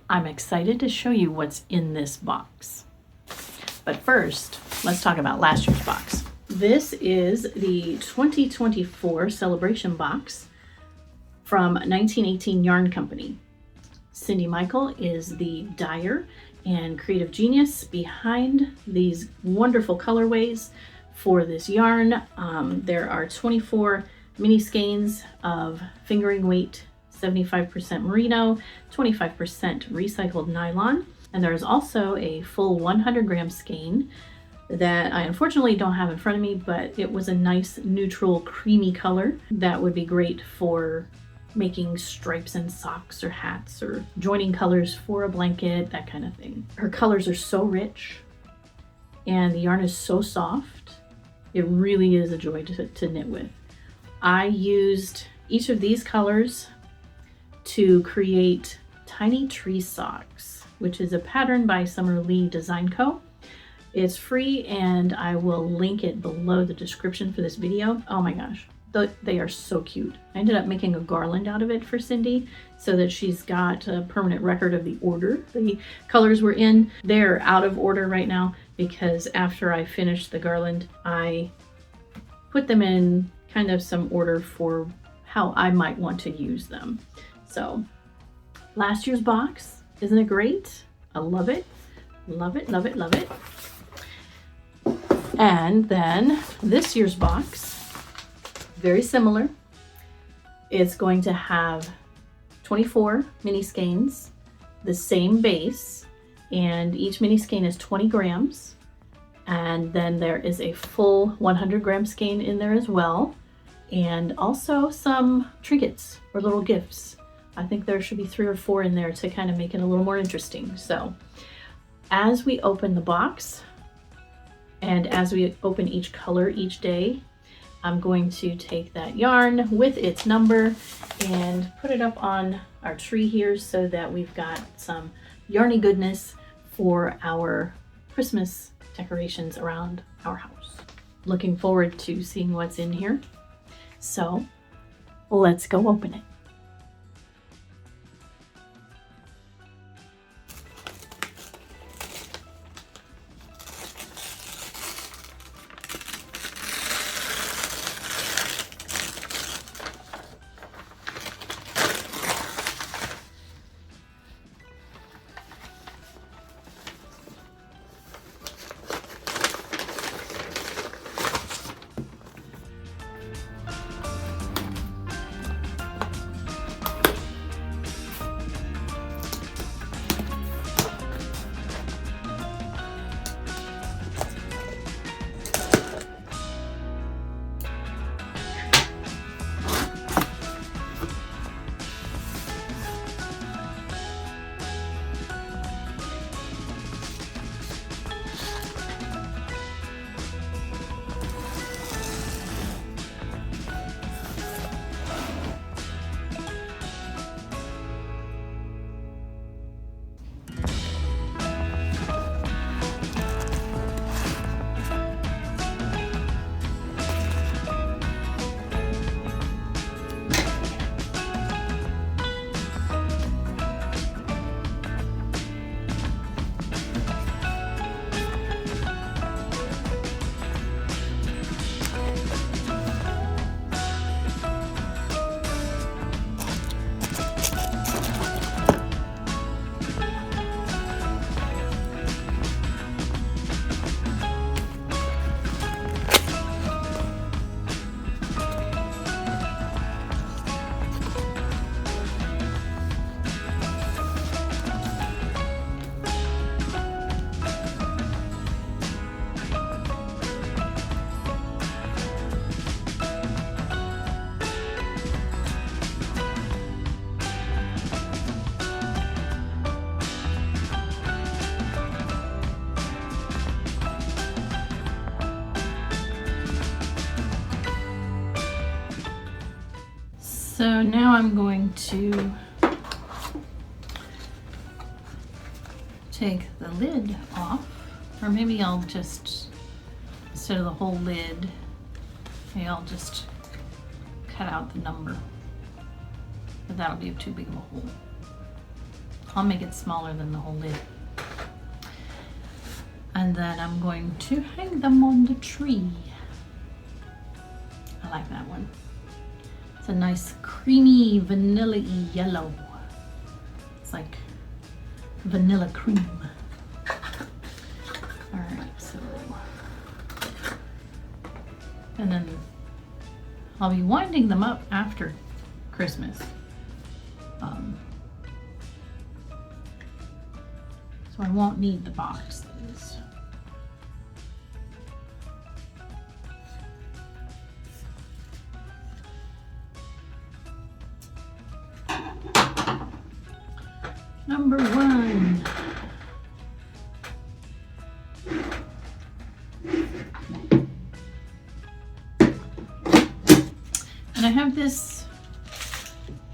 I'm excited to show you what's in this box. But first, let's talk about last year's box. This is the 2024 celebration box from 1918 Yarn Company. Cindy Michael is the dyer and creative genius behind these wonderful colorways for this yarn. There are 24 mini skeins of fingering weight 75% merino, 25% recycled nylon, and there is also a full 100 gram skein that I unfortunately don't have in front of me, but it was a nice neutral creamy color that would be great for making stripes and socks or hats or joining colors for a blanket, that kind of thing. Her colors are so rich and the yarn is so soft. It really is a joy to knit with. I used each of these colors to create Tiny Tree Socks, which is a pattern by Summer Lee Design Co. It's free and I will link it below the description for this video. Oh my gosh, they are so cute. I ended up making a garland out of it for Cindy so that she's got a permanent record of the order the colors were in. They're out of order right now because after I finished the garland, I put them in kind of some order for how I might want to use them. So last year's box, isn't it great? I love it. Love it, love it, love it. And then this year's box, very similar. It's going to have 24 mini skeins, the same base, and each mini skein is 20 grams. And then there is a full 100 gram skein in there as well. And also some trinkets or little gifts. I think there should be 3 or 4 in there to kind of make it a little more interesting. So as we open the box and as we open each color each day, I'm going to take that yarn with its number and put it up on our tree here so that we've got some yarny goodness for our Christmas decorations around our house. Looking forward to seeing what's in here. So let's go open it. So now I'm going to take the lid off, or maybe I'll just, instead of the whole lid, maybe I'll just cut out the number, but that'll be too big of a hole. I'll make it smaller than the whole lid. And then I'm going to hang them on the tree. I like that one. It's a nice creamy vanilla-y yellow. It's like vanilla cream. All right, so, and then I'll be winding them up after Christmas. So I won't need the boxes. Number 1. And I have this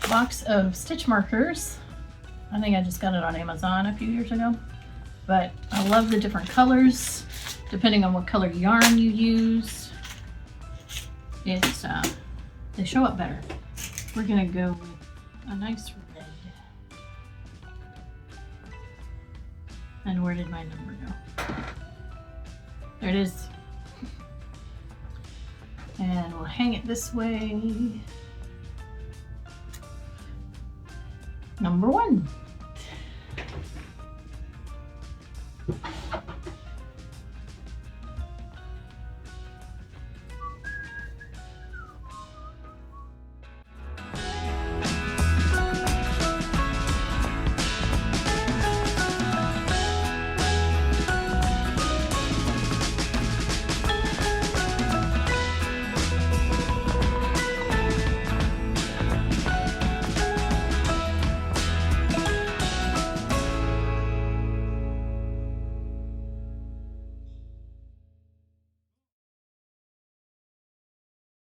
box of stitch markers. I think I just got it on Amazon a few years ago. But I love the different colors, depending on what color yarn you use. It's they show up better. We're gonna go with a nice red. And where did my number go? There it is. And we'll hang it this way. Number 1.